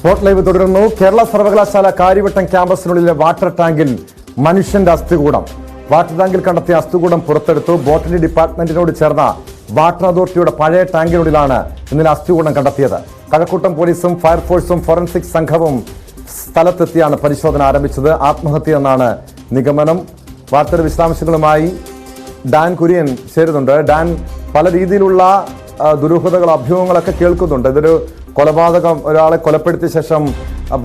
Spot live തുടരുന്നു. കേരള സർവകലാശാല Karyavattom ക്യാമ്പസിനുള്ളിലെ water ടാങ്കിൽ മനുഷ്യന്റെ അസ്ഥികൂടം. വാട്ടർ ടാങ്കിൽ കണ്ടെത്തിയ അസ്ഥികൂടം പുറത്തെടുത്തു. ബോട്ടണി ഡിപ്പാർട്ട്മെന്റിനോട് ചേർന്ന വാട്ടർ അതോറിറ്റിയുടെ പഴയ ടാങ്കിനുള്ളിലാണ് ഇന്നലെ അസ്ഥികൂടം കണ്ടെത്തിയത്. കഴക്കൂട്ടം പോലീസും ഫയർഫോഴ്സും ഫോറൻസിക് സംഘവും സ്ഥലത്തെത്തിയാണ് പരിശോധന ആരംഭിച്ചത്. ആത്മഹത്യ എന്നാണ് നിഗമനം. വാർത്തയുടെ വിശദാംശങ്ങളുമായി ഡാൻ കുര്യൻ ചേരുന്നുണ്ട്. ഡാൻ, പല രീതിയിലുള്ള ദുരൂഹതകൾ, അഭ്യൂഹങ്ങളൊക്കെ കേൾക്കുന്നുണ്ട്. ഇതൊരു കൊലപാതകം, ഒരാളെ കൊലപ്പെടുത്തിയ ശേഷം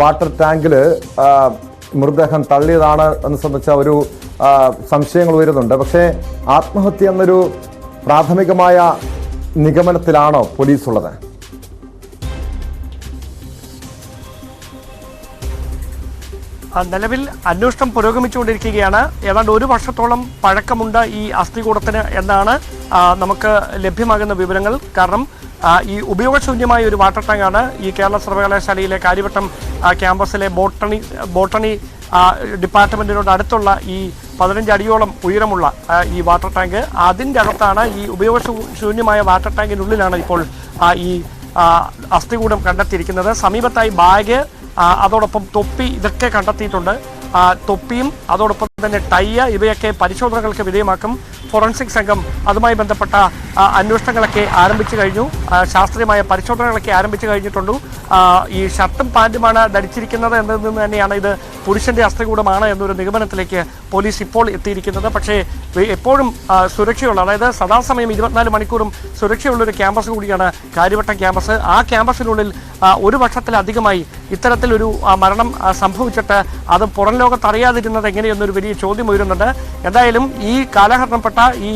വാട്ടർ ടാങ്കിൽ മൃതദേഹം തള്ളിയതാണ് എന്ന് സംബന്ധിച്ച ഒരു സംശയങ്ങൾ ഉയരുന്നുണ്ട്. പക്ഷേ ആത്മഹത്യ എന്നൊരു പ്രാഥമികമായ നിഗമനത്തിലാണോ പോലീസ് ഉള്ളത്? നിലവിൽ അന്വേഷണം പുരോഗമിച്ചുകൊണ്ടിരിക്കുകയാണ്. ഏതാണ്ട് 1 വർഷത്തോളം പഴക്കമുണ്ട് ഈ അസ്ഥികൂടത്തിന് എന്നാണ് നമുക്ക് ലഭ്യമാകുന്ന വിവരങ്ങൾ. കാരണം ഈ ഉപയോഗശൂന്യമായ ഒരു വാട്ടർ ടാങ്കാണ് ഈ കേരള സർവകലാശാലയിലെ കാര്യവട്ടം ക്യാമ്പസിലെ ബോട്ടണി ഡിപ്പാർട്ട്മെന്റിനോട് അടുത്തുള്ള ഈ 15 അടിയോളം ഉയരമുള്ള ഈ വാട്ടർ ടാങ്ക്. അതിൻ്റെ അകത്താണ് ഈ ഉപയോഗശൂന്യമായ വാട്ടർ ടാങ്കിനുള്ളിലാണ് ഇപ്പോൾ ഈ അസ്ഥികൂടം കണ്ടെത്തിയിരിക്കുന്നത്. സമീപത്തായി ബാഗ്, അതോടൊപ്പം തൊപ്പി, ഇതൊക്കെ കണ്ടെത്തിയിട്ടുണ്ട്. തൊപ്പിയും അതോടൊപ്പം തന്നെ ടൈ, ഇവയൊക്കെ പരിശോധനകൾക്ക് വിധേയമാക്കും. ഫോറൻസിക് സംഘം അതുമായി ബന്ധപ്പെട്ട അന്വേഷണങ്ങളൊക്കെ ആരംഭിച്ചു കഴിഞ്ഞു. ശാസ്ത്രീയമായ പരിശോധനകളൊക്കെ ആരംഭിച്ചു കഴിഞ്ഞിട്ടുണ്ട്. ഈ ഷർട്ടും പാൻറ്റുമാണ് ധരിച്ചിരിക്കുന്നത് എന്നതിൽ നിന്ന് തന്നെയാണ് ഇത് പുരുഷന്റെ അസ്ഥികൂടമാണ് എന്നൊരു നിഗമനത്തിലേക്ക് പോലീസ് ഇപ്പോൾ എത്തിയിരിക്കുന്നത്. പക്ഷേ എപ്പോഴും സുരക്ഷയുള്ള, അതായത് സദാസമയം 24 മണിക്കൂറും സുരക്ഷയുള്ളൊരു ക്യാമ്പസ് കൂടിയാണ് കാര്യവട്ടം ക്യാമ്പസ്. ആ ക്യാമ്പസിനുള്ളിൽ 1 വർഷത്തിലധികമായി ഇത്തരത്തിലൊരു മരണം സംഭവിച്ചിട്ട് അത് പുറം ലോകത്ത് അറിയാതിരുന്നത് എങ്ങനെയെന്നൊരു വലിയ ചോദ്യം ഉയരുന്നുണ്ട്. എന്തായാലും ഈ കാലഹരണപ്പെട്ട ഈ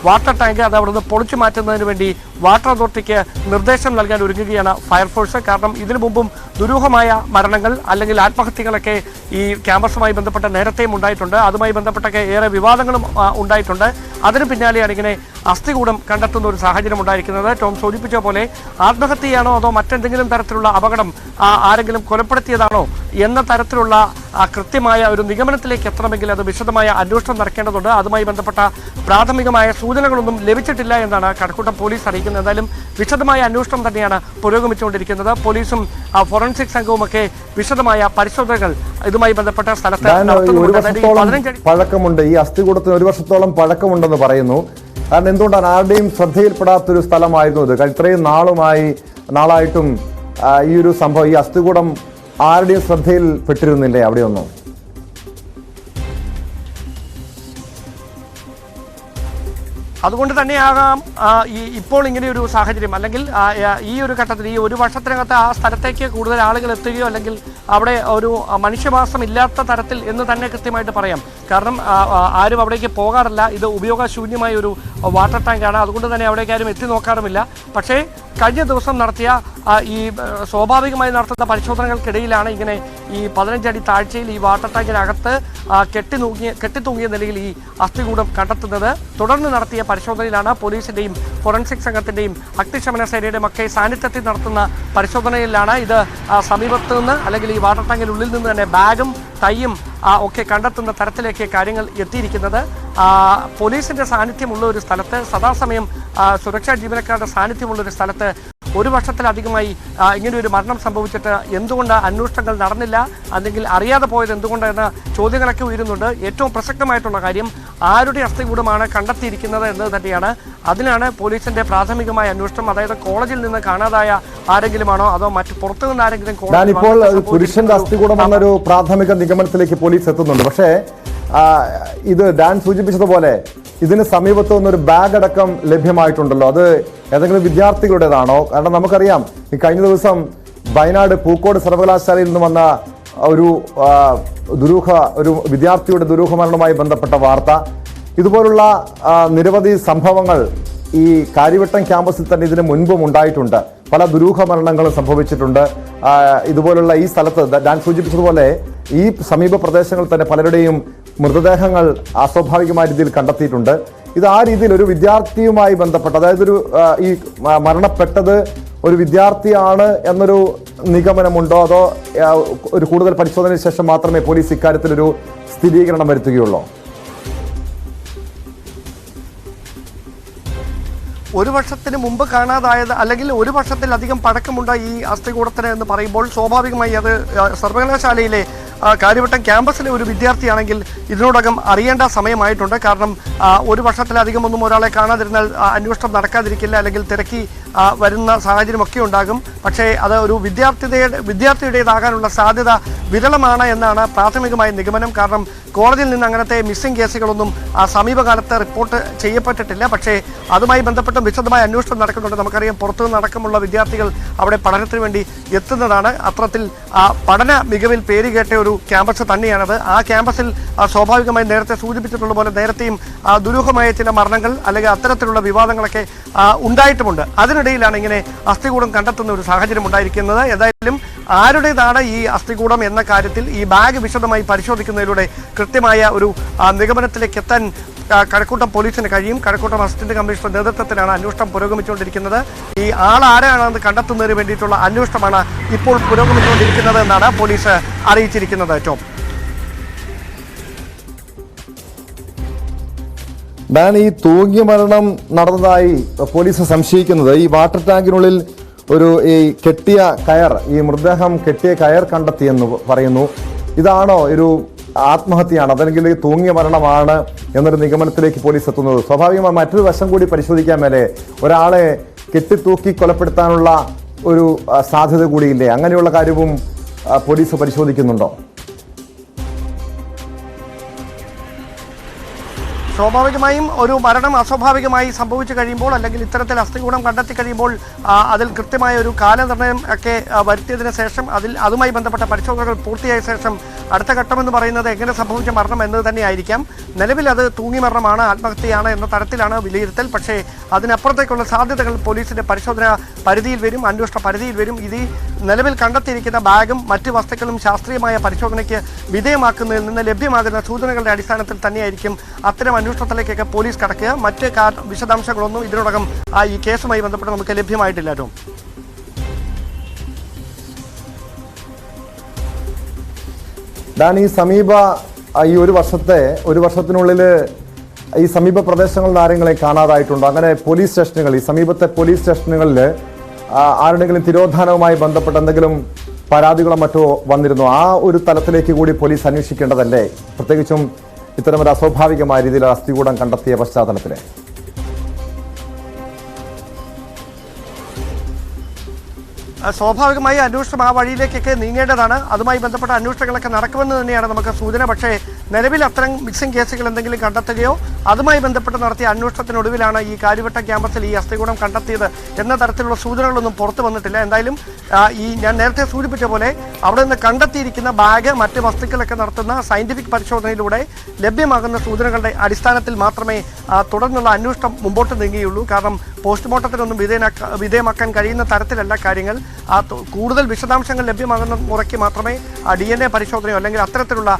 വാട്ടർ ടാങ്ക് അത് അവിടുന്ന് പൊളിച്ചു മാറ്റുന്നതിന് വേണ്ടി വാട്ടർ അതോറിറ്റിക്ക് നിർദ്ദേശം നൽകാൻ ഒരുങ്ങുകയാണ് ഫയർഫോഴ്സ്. കാരണം ഇതിനു മുമ്പും ദുരൂഹമായ മരണങ്ങൾ അല്ലെങ്കിൽ ആത്മഹത്യകളൊക്കെ ഈ ക്യാമ്പസുമായി ബന്ധപ്പെട്ട് നേരത്തെയും ഉണ്ടായിട്ടുണ്ട്. അതുമായി ബന്ധപ്പെട്ടൊക്കെ ഏറെ വിവാദങ്ങളും ഉണ്ടായിട്ടുണ്ട്. അതിന് പിന്നാലെയാണ് ഇങ്ങനെ അസ്ഥികൂടം കണ്ടെത്തുന്ന ഒരു സാഹചര്യം ഉണ്ടായിരിക്കുന്നത്. ടോം സൂചിപ്പിച്ച പോലെ ആത്മഹത്യയാണോ അതോ മറ്റെന്തെങ്കിലും തരത്തിലുള്ള അപകടം, ആരെങ്കിലും കൊലപ്പെടുത്തിയതാണോ എന്ന തരത്തിലുള്ള കൃത്യമായ ഒരു നിഗമനത്തിലേക്ക് എത്തണമെങ്കിൽ അത് വിശദമായ അന്വേഷണം നടക്കേണ്ടതുണ്ട്. അതുമായി ബന്ധപ്പെട്ട പ്രാഥമികമായ സൂചനകളൊന്നും ലഭിച്ചിട്ടില്ല എന്നാണ് കഴക്കൂട്ടം പോലീസ് അറിയിക്കുന്നത്. എന്തായാലും വിശദമായ അന്വേഷണം തന്നെയാണ് പുരോഗമിച്ചുകൊണ്ടിരിക്കുന്നത്. പോലീസും ഫോറൻസിക് സംഘവുമൊക്കെ വിശദമായ പരിശോധനകൾ ഇതുമായി ബന്ധപ്പെട്ട സ്ഥലത്ത് പഴക്കമുണ്ട്. ഈ അസ്ഥികൂടത്തിന് 1 വർഷത്തോളം പഴക്കമുണ്ടെന്ന് പറയുന്നു. കാരണം എന്തുകൊണ്ടാണ് ആരുടെയും ശ്രദ്ധയിൽപ്പെടാത്തൊരു സ്ഥലമായിരുന്നു ഇത്? ഇത്രയും നാളായിട്ടും ഈ ഒരു സംഭവം, ഈ അസ്ഥികൂടം ആരുടെയും ശ്രദ്ധയിൽ പെട്ടിരുന്നില്ലേ അവിടെയൊന്നും? അതുകൊണ്ട് തന്നെയാകാം ഇപ്പോൾ ഇങ്ങനെയൊരു സാഹചര്യം, അല്ലെങ്കിൽ ഈ ഒരു ഘട്ടത്തിൽ ഈ 1 വർഷത്തിനകത്ത് ആ സ്ഥലത്തേക്ക് കൂടുതൽ ആളുകൾ എത്തുകയോ അല്ലെങ്കിൽ അവിടെ ഒരു മനുഷ്യവാസം ഇല്ലാത്ത തരത്തിൽ എന്ന് തന്നെ കൃത്യമായിട്ട് പറയാം. കാരണം ആരും അവിടേക്ക് പോകാറില്ല. ഇത് ഉപയോഗശൂന്യമായ ഒരു വാട്ടർ ടാങ്കാണ്. അതുകൊണ്ട് തന്നെ അവിടേക്ക് ആരും എത്തി നോക്കാറുമില്ല. പക്ഷേ കഴിഞ്ഞ ദിവസം നടത്തിയ ഈ സ്വാഭാവികമായി നടത്തുന്ന പരിശോധനകൾക്കിടയിലാണ് ഇങ്ങനെ ഈ 15 അടി താഴ്ചയിൽ ഈ വാട്ടർ ടാങ്കിനകത്ത് കെട്ടിത്തൂങ്ങിയ നിലയിൽ ഈ അസ്ഥികൂടം കണ്ടെത്തുന്നത്. തുടർന്ന് നടത്തിയ പരിശോധനയിലാണ് പോലീസിന്റെയും ഫോറൻസിക് സംഘത്തിന്റെയും അഗ്നിശമന സേനയുടെയും ഒക്കെ സാന്നിധ്യത്തിൽ നടത്തുന്ന പരിശോധനയിലാണ് ഇത് സമീപത്ത് നിന്ന് അല്ലെങ്കിൽ ഈ വാട്ടർ ടാങ്കിനുള്ളിൽ നിന്ന് തന്നെ ബാഗും ടൈയും ഒക്കെ കണ്ടെത്തുന്ന തരത്തിലേക്ക് കാര്യങ്ങൾ എത്തിയിരിക്കുന്നത്. പോലീസിന്റെ സാന്നിധ്യമുള്ള ഒരു സ്ഥലത്ത്, സദാസമയം സുരക്ഷാ ജീവനക്കാരുടെ സാന്നിധ്യമുള്ള ഒരു സ്ഥലത്ത് 1 വർഷത്തിലധികമായി ഇങ്ങനെയൊരു മരണം സംഭവിച്ചിട്ട് എന്തുകൊണ്ട് അന്വേഷണങ്ങൾ നടന്നില്ല, അല്ലെങ്കിൽ അറിയാതെ പോയത് എന്തുകൊണ്ടെന്ന ചോദ്യങ്ങളൊക്കെ ഉയരുന്നുണ്ട്. ഏറ്റവും പ്രസക്തമായിട്ടുള്ള കാര്യം ആരുടെ അസ്ഥികൂടമാണ് കണ്ടെത്തിയിരിക്കുന്നത് എന്നത് തന്നെയാണ്. അതിനാണ് പോലീസിന്റെ പ്രാഥമികമായ അന്വേഷണം. അതായത് കോളേജിൽ നിന്ന് കാണാതായ ആരെങ്കിലുമാണോ അതോ മറ്റു പുറത്തു നിന്ന് ആരെങ്കിലും ഇപ്പോൾ പുരുഷന്റെ അസ്ഥികൂടം എന്നൊരു പ്രാഥമിക നിഗമനത്തിലേക്ക് പോലീസ് എത്തുന്നുണ്ട്. പക്ഷേ ഇത് ഡാൻ സൂചിപ്പിച്ചതുപോലെ ഇതിന് സമീപത്ത് നിന്നൊരു ബാഗ് അടക്കം ലഭ്യമായിട്ടുണ്ടല്ലോ. അത് ഏതെങ്കിലും വിദ്യാർത്ഥികളുടേതാണോ? കാരണം നമുക്കറിയാം, ഈ കഴിഞ്ഞ ദിവസം വയനാട് പൂക്കോട് സർവകലാശാലയിൽ നിന്ന് വന്ന ഒരു വിദ്യാർത്ഥിയുടെ ദുരൂഹമരണവുമായി ബന്ധപ്പെട്ട വാർത്ത. ഇതുപോലുള്ള നിരവധി സംഭവങ്ങൾ ഈ കാര്യവട്ടം ക്യാമ്പസിൽ തന്നെ ഇതിന് മുൻപും ഉണ്ടായിട്ടുണ്ട്. പല ദുരൂഹ മരണങ്ങളും സംഭവിച്ചിട്ടുണ്ട്. ഇതുപോലുള്ള ഈ സ്ഥലത്ത് ഞാൻ സൂചിപ്പിച്ചതുപോലെ ഈ സമീപ പ്രദേശങ്ങളിൽ തന്നെ പലരുടെയും മൃതദേഹങ്ങൾ അസ്വാഭാവികമായ രീതിയിൽ കണ്ടെത്തിയിട്ടുണ്ട്. ഇത് ആ രീതിയിൽ ഒരു വിദ്യാർത്ഥിയുമായി ബന്ധപ്പെട്ട്, അതായത് ഈ മരണപ്പെട്ടത് ഒരു വിദ്യാർത്ഥിയാണ് എന്നൊരു നിഗമനമുണ്ടോ അതോ ഒരു കൂടുതൽ പരിശോധനയ്ക്ക് ശേഷം മാത്രമേ പോലീസ് ഇക്കാര്യത്തിലൊരു സ്ഥിരീകരണം വരുത്തുകയുള്ളൂ? ഒരു വർഷത്തിന് മുമ്പ് കാണാതായത് അല്ലെങ്കിൽ ഒരു വർഷത്തിലധികം പഴക്കമുണ്ട് ഈ അസ്ഥികൂടത്തിന് എന്ന് പറയുമ്പോൾ സ്വാഭാവികമായി അത് സർവകലാശാലയിലെ കാര്യവട്ടം ക്യാമ്പസിലെ ഒരു വിദ്യാർത്ഥിയാണെങ്കിൽ ഇതിനോടകം അറിയേണ്ട സമയമായിട്ടുണ്ട്. കാരണം ഒരു വർഷത്തിലധികം ഒന്നും ഒരാളെ കാണാതിരുന്നാൽ അന്വേഷണം നടക്കാതിരിക്കില്ല, അല്ലെങ്കിൽ തിരക്കി വരുന്ന സാഹചര്യമൊക്കെ ഉണ്ടാകും. പക്ഷേ അത് ഒരു വിദ്യാർത്ഥിയുടേതാകാനുള്ള സാധ്യത വിരളമാണ് എന്നാണ് പ്രാഥമികമായ നിഗമനം. കാരണം കോടതിയിൽ നിന്ന് അങ്ങനത്തെ മിസ്സിംഗ് കേസുകളൊന്നും സമീപകാലത്ത് റിപ്പോർട്ട് ചെയ്യപ്പെട്ടിട്ടില്ല. പക്ഷേ അതുമായി ബന്ധപ്പെട്ട് വിശദമായ അന്വേഷണം നടക്കുന്നുണ്ട്. നമുക്കറിയാം, പുറത്തുനിന്ന് അടക്കമുള്ള വിദ്യാർത്ഥികൾ അവിടെ പഠനത്തിന് വേണ്ടി എത്തുന്നതാണ്. അത്തരത്തിൽ പഠന മികവിൽ പേരുകേട്ട ഒരു ക്യാമ്പസ് തന്നെയാണത്. ആ ക്യാമ്പസിൽ സ്വാഭാവികമായി നേരത്തെ സൂചിപ്പിച്ചിട്ടുള്ള പോലെ നേരത്തെയും ദുരൂഹമായ ചില മരണങ്ങൾ അല്ലെങ്കിൽ അത്തരത്തിലുള്ള വിവാദങ്ങളൊക്കെ ഉണ്ടായിട്ടുമുണ്ട്. അതിനിടയിലാണ് ഇങ്ങനെ അസ്ഥികൂടം കണ്ടെത്തുന്ന ഒരു സാഹചര്യം ഉണ്ടായിരിക്കുന്നത്. ഏതായാലും ആരുടേതാണ് ഈ അസ്ഥികൂടം എന്ന കാര്യത്തിൽ ഈ ബാഗ് വിശദമായി പരിശോധിക്കുന്നതിലൂടെ കൃത്യമായ ഒരു നിഗമനത്തിലേക്ക് എത്താൻ കഴക്കൂട്ടം പോലീസിന് കഴിയും. കഴക്കൂട്ടം അസിസ്റ്റന്റ് കമ്മീഷണർ നേതൃത്വത്തിലാണ് അന്വേഷണം പുരോഗമിച്ചുകൊണ്ടിരിക്കുന്നത്. ഈ ആൾ ആരാണെന്ന് കണ്ടെത്തുന്നതിന് വേണ്ടിയിട്ടുള്ള അന്വേഷണമാണ് ഇപ്പോൾ പുരോഗമിച്ചുകൊണ്ടിരിക്കുന്നത് എന്നാണ് പോലീസ് അറിയിച്ചിരിക്കുന്നത്. ടോം, ഈ തൂങ്ങിയ മരണം നടന്നതായി പോലീസ് സംശയിക്കുന്നത് ഈ വാട്ടർ ടാങ്കിനുള്ളിൽ ഈ കെട്ടിയ കയർ, ഈ മൃതദേഹം കെട്ടിയ കയർ കണ്ടെത്തിയെന്ന് പറയുന്നു. ഇതാണോ ഒരു ആത്മഹത്യയാണ്, അതല്ലെങ്കിൽ തൂങ്ങിയ മരണമാണ് എന്നൊരു നിഗമനത്തിലേക്ക് പോലീസ് എത്തുന്നത്? സ്വാഭാവികമായി മറ്റൊരു വശം കൂടി പരിശോധിക്കാൻ മേലെ ഒരാളെ കെട്ടിത്തൂക്കി കൊലപ്പെടുത്താനുള്ള ഒരു സാധ്യത കൂടിയില്ലേ? അങ്ങനെയുള്ള കാര്യവും പോലീസ് പരിശോധിക്കുന്നുണ്ടോ? സ്വാഭാവികമായും ഒരു മരണം അസ്വാഭാവികമായി സംഭവിച്ചു കഴിയുമ്പോൾ അല്ലെങ്കിൽ ഇത്തരത്തിൽ അസ്ഥികൂടം കണ്ടെത്തി കഴിയുമ്പോൾ അതിൽ കൃത്യമായ ഒരു കാലനിർണ്ണയം ഒക്കെ വരുത്തിയതിനു ശേഷം അതുമായി ബന്ധപ്പെട്ട പരിശോധനകൾ പൂർത്തിയായ ശേഷം അടുത്ത ഘട്ടമെന്ന് പറയുന്നത് എങ്ങനെ സംഭവിച്ച മരണം എന്നത് തന്നെയായിരിക്കാം. നിലവിൽ അത് തൂങ്ങി മരണമാണ്, ആത്മഹത്യയാണ് എന്ന തരത്തിലാണ് വിലയിരുത്തൽ. പക്ഷേ അതിനപ്പുറത്തേക്കുള്ള സാധ്യതകൾ പോലീസിന്റെ പരിശോധന പരിധിയിൽ വരും, അന്വേഷണ പരിധിയിൽ വരും. ഇത് നിലവിൽ കണ്ടെത്തിയിരിക്കുന്ന ബാഗും മറ്റ് വസ്തുക്കളും ശാസ്ത്രീയമായ പരിശോധനയ്ക്ക് വിധേയമാക്കുന്നതിൽ നിന്ന് ലഭ്യമാകുന്ന സൂചനകളുടെ അടിസ്ഥാനത്തിൽ തന്നെയായിരിക്കും അത്തരം അന്വേഷണത്തിലേക്കൊക്കെ പോലീസ് കടക്കുക. മറ്റ് വിശദാംശങ്ങളൊന്നും ഇതിനോടകം ഈ കേസുമായി ബന്ധപ്പെട്ട് നമുക്ക് ലഭ്യമായിട്ടില്ല. ഈ ഒരു വർഷത്തിനുള്ളിൽ ഈ സമീപ പ്രദേശങ്ങളിൽ ആരെങ്കിലും കാണാതായിട്ടുണ്ടോ? അങ്ങനെ പോലീസ് സ്റ്റേഷനുകൾ, ഈ സമീപത്തെ പോലീസ് സ്റ്റേഷനുകളിൽ ആരുടെങ്കിലും തിരോധാനവുമായി ബന്ധപ്പെട്ട് എന്തെങ്കിലും പരാതികളോ മറ്റോ വന്നിരുന്നോ? ആ ഒരു തലത്തിലേക്ക് കൂടി പോലീസ് അന്വേഷിക്കേണ്ടതല്ലേ, പ്രത്യേകിച്ചും ഇത്തരമൊരു അസ്വാഭാവികമായ രീതിയിൽ അസ്ഥികൂടം കണ്ടെത്തിയ പശ്ചാത്തലത്തിലെ? സ്വാഭാവികമായി അന്വേഷണം ആ വഴിയിലേക്കൊക്കെ നീങ്ങേണ്ടതാണ്. അതുമായി ബന്ധപ്പെട്ട അന്വേഷണങ്ങളൊക്കെ നടക്കുമെന്ന് തന്നെയാണ് നമുക്ക് സൂചന. പക്ഷേ നിലവിൽ അത്തരം മിക്സിംഗ് കേസുകൾ എന്തെങ്കിലും കണ്ടെത്തുകയോ അതുമായി ബന്ധപ്പെട്ട് നടത്തിയ അന്വേഷണത്തിനൊടുവിലാണ് ഈ കാര്യവട്ടം ക്യാമ്പസിൽ ഈ അസ്ഥികൂടം കണ്ടെത്തിയത് എന്ന തരത്തിലുള്ള സൂചനകളൊന്നും പുറത്തു വന്നിട്ടില്ല. എന്തായാലും ഞാൻ നേരത്തെ സൂചിപ്പിച്ച പോലെ അവിടെ നിന്ന് കണ്ടെത്തിയിരിക്കുന്ന ബാഗ്, മറ്റ് വസ്തുക്കളൊക്കെ നടത്തുന്ന സയന്റിഫിക് പരിശോധനയിലൂടെ ലഭ്യമാകുന്ന സൂചനകളുടെ അടിസ്ഥാനത്തിൽ മാത്രമേ തുടർന്നുള്ള അന്വേഷണം മുമ്പോട്ട് നീങ്ങുകയുള്ളൂ. കാരണം പോസ്റ്റ്മോർട്ടത്തിനൊന്നും വിധേയമാക്കാൻ കഴിയുന്ന തരത്തിലല്ല കാര്യങ്ങൾ. കൂടുതൽ വിശദാംശങ്ങൾ ലഭ്യമാകുന്ന മുറയ്ക്ക് മാത്രമേ DNA പരിശോധനയോ അല്ലെങ്കിൽ അത്തരത്തിലുള്ള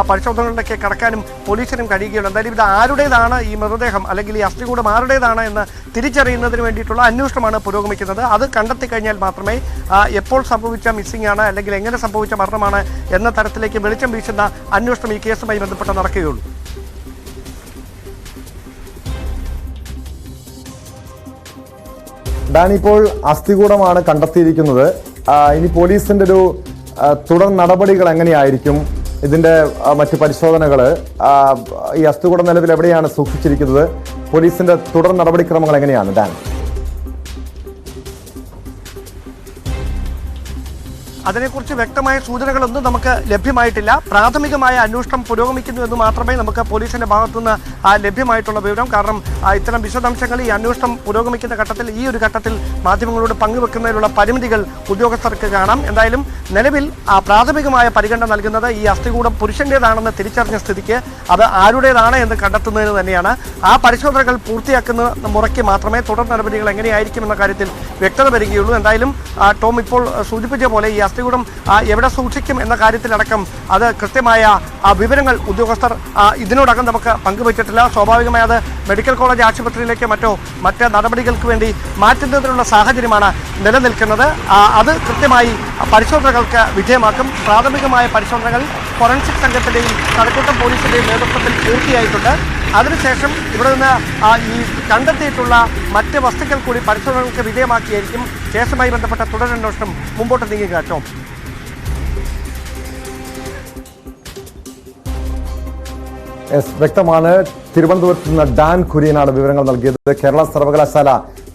പരിശോധനകളിലൊക്കെ കടക്കാനും പോലീസിനും കഴിയുകയുള്ളൂ. എന്തായാലും ഇത് ആരുടേതാണ് ഈ മൃതദേഹം അല്ലെങ്കിൽ ഈ അസ്ഥികൂടം ആരുടേതാണ് എന്ന് തിരിച്ചറിയുന്നതിന് വേണ്ടിയിട്ടുള്ള അന്വേഷണമാണ് പുരോഗമിക്കുന്നത്. അത് കണ്ടെത്തി കഴിഞ്ഞാൽ മാത്രമേ എപ്പോൾ സംഭവിച്ച മിസ്സിംഗ് ആണ് അല്ലെങ്കിൽ എങ്ങനെ സംഭവിച്ച മരണമാണ് എന്ന തരത്തിലേക്ക് വെളിച്ചം വീശുന്ന അന്വേഷണം ഈ കേസുമായി ബന്ധപ്പെട്ട് നടക്കുകയുള്ളൂ. ഇപ്പോൾ അസ്ഥികൂടമാണ് കണ്ടെത്തിയിരിക്കുന്നത്. ഇനി പോലീസിന്റെ ഒരു തുടർ നടപടികൾ എങ്ങനെയായിരിക്കും? ഇതിന്റെ മറ്റ് പരിശോധനകൾ, ഈ അസ്ഥികൂടം നിലവിൽ എവിടെയാണ് സൂക്ഷിച്ചിരിക്കുന്നത്? പോലീസിന്റെ തുടർ നടപടിക്രമങ്ങൾ എങ്ങനെയാണ് ഡാൻ? അതിനെക്കുറിച്ച് വ്യക്തമായ സൂചനകളൊന്നും നമുക്ക് ലഭ്യമായിട്ടില്ല. പ്രാഥമികമായ അന്വേഷണം പുരോഗമിക്കുന്നു എന്ന് മാത്രമേ നമുക്ക് പോലീസിന്റെ ഭാഗത്തുനിന്ന് ലഭ്യമായിട്ടുള്ള വിവരം. കാരണം ഇത്തരം വിശദാംശങ്ങൾ ഈ അന്വേഷണം പുരോഗമിക്കുന്ന ഘട്ടത്തിൽ, ഈ ഒരു ഘട്ടത്തിൽ മാധ്യമങ്ങളോട് പങ്കുവെക്കുന്നതിനുള്ള പരിമിതികൾ ഉദ്യോഗസ്ഥർക്ക് കാണാം. എന്തായാലും നിലവിൽ പ്രാഥമികമായ പരിഗണന നൽകുന്നത് ഈ അസ്ഥികൂടം പുരുഷന്റേതാണെന്ന് തിരിച്ചറിഞ്ഞ സ്ഥിതിക്ക് അത് ആരുടേതാണ് എന്ന് കണ്ടെത്തുന്നതിന് തന്നെയാണ്. ആ പരിശോധനകൾ പൂർത്തിയാക്കുന്ന മുറയ്ക്ക് മാത്രമേ തുടർ നടപടികൾ എങ്ങനെയായിരിക്കും എന്ന കാര്യത്തിൽ വ്യക്തത വരികയുള്ളൂ. എന്തായാലും ടോം ഇപ്പോൾ സൂചിപ്പിച്ച പോലെ ഈ അസ്ഥികൂടം എവിടെ സൂക്ഷിക്കും എന്ന കാര്യത്തിലടക്കം അത് കൃത്യമായ വിവരങ്ങൾ ഉദ്യോഗസ്ഥർ ഇതിനോടകം നമുക്ക് പങ്കുവച്ചിട്ടില്ല. സ്വാഭാവികമായി അത് മെഡിക്കൽ കോളേജ് ആശുപത്രിയിലേക്ക് മറ്റ് നടപടികൾക്ക് വേണ്ടി മാറ്റുന്നതിനുള്ള സാഹചര്യമാണ് നിലനിൽക്കുന്നത്. അത് കൃത്യമായി പരിശോധനകൾക്ക് വിധേയമാക്കും. പ്രാഥമികമായ പരിശോധനകൾ ഫോറൻസിക് സംഘത്തിന്റെയും കഴക്കൂട്ടം പോലീസിന്റെയും നേതൃത്വത്തിൽ പൂർത്തിയായിട്ടുണ്ട്. അതിനുശേഷം ഇവിടെ നിന്ന് ഈ കണ്ടെത്തിയിട്ടുള്ള മറ്റ് വസ്തുക്കൾ കൂടി പരിശോധനകൾക്ക് വിധേയമാക്കിയായിരിക്കും കേസുമായി ബന്ധപ്പെട്ട തുടരന്വേഷണം മുമ്പോട്ട് നീങ്ങുക. ടോം, വ്യക്തമാണ്. തിരുവനന്തപുരത്ത് നിന്ന് ഡാൻ കുര്യനാണ് വിവരങ്ങൾ നൽകിയത്. കേരള സർവകലാശാല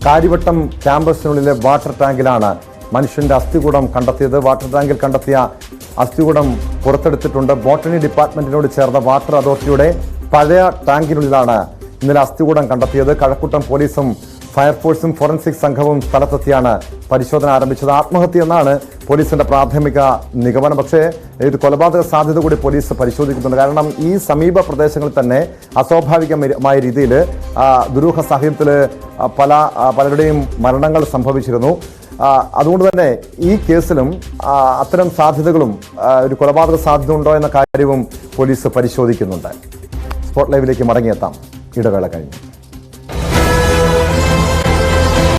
കാര്യവട്ടം ക്യാമ്പസിനുള്ളിലെ വാട്ടർ ടാങ്കിലാണ് മനുഷ്യന്റെ അസ്ഥികൂടം കണ്ടെത്തിയത്. വാട്ടർ ടാങ്കിൽ കണ്ടെത്തിയ അസ്ഥികൂടം പുറത്തെടുത്തിട്ടുണ്ട്. ബോട്ടണി ഡിപ്പാർട്ട്മെന്റിനോട് ചേർന്ന വാട്ടർ അതോറിറ്റിയുടെ പഴയ ടാങ്കിനുള്ളിലാണ് ഇന്നലെ അസ്ഥികൂടം കണ്ടെത്തിയത്. കഴക്കൂട്ടം പോലീസും ഫയർഫോഴ്സും ഫോറൻസിക് സംഘവും സ്ഥലത്തെത്തിയാണ് പരിശോധന ആരംഭിച്ചത്. ആത്മഹത്യ എന്നാണ് പോലീസിന്റെ പ്രാഥമിക നിഗമനം. പക്ഷേ ഇത് കൊലപാതക സാധ്യത കൂടി പോലീസ് പരിശോധിക്കുന്നുണ്ട്. കാരണം ഈ സമീപ പ്രദേശങ്ങളിൽ തന്നെ അസ്വാഭാവികമായ രീതിയിൽ ദുരൂഹ സാഹചര്യത്തിൽ പലരുടെയും മരണങ്ങൾ സംഭവിച്ചിരുന്നു. അതുകൊണ്ട് തന്നെ ഈ കേസിലും അത്തരം സാധ്യതകളും ഒരു കൊലപാതക സാധ്യത ഉണ്ടോ എന്ന കാര്യവും പോലീസ് പരിശോധിക്കുന്നുണ്ട്. സ്പോട്ട് ലൈവിലേക്ക് മടങ്ങിയെത്താം ഇടവേള കഴിഞ്ഞു.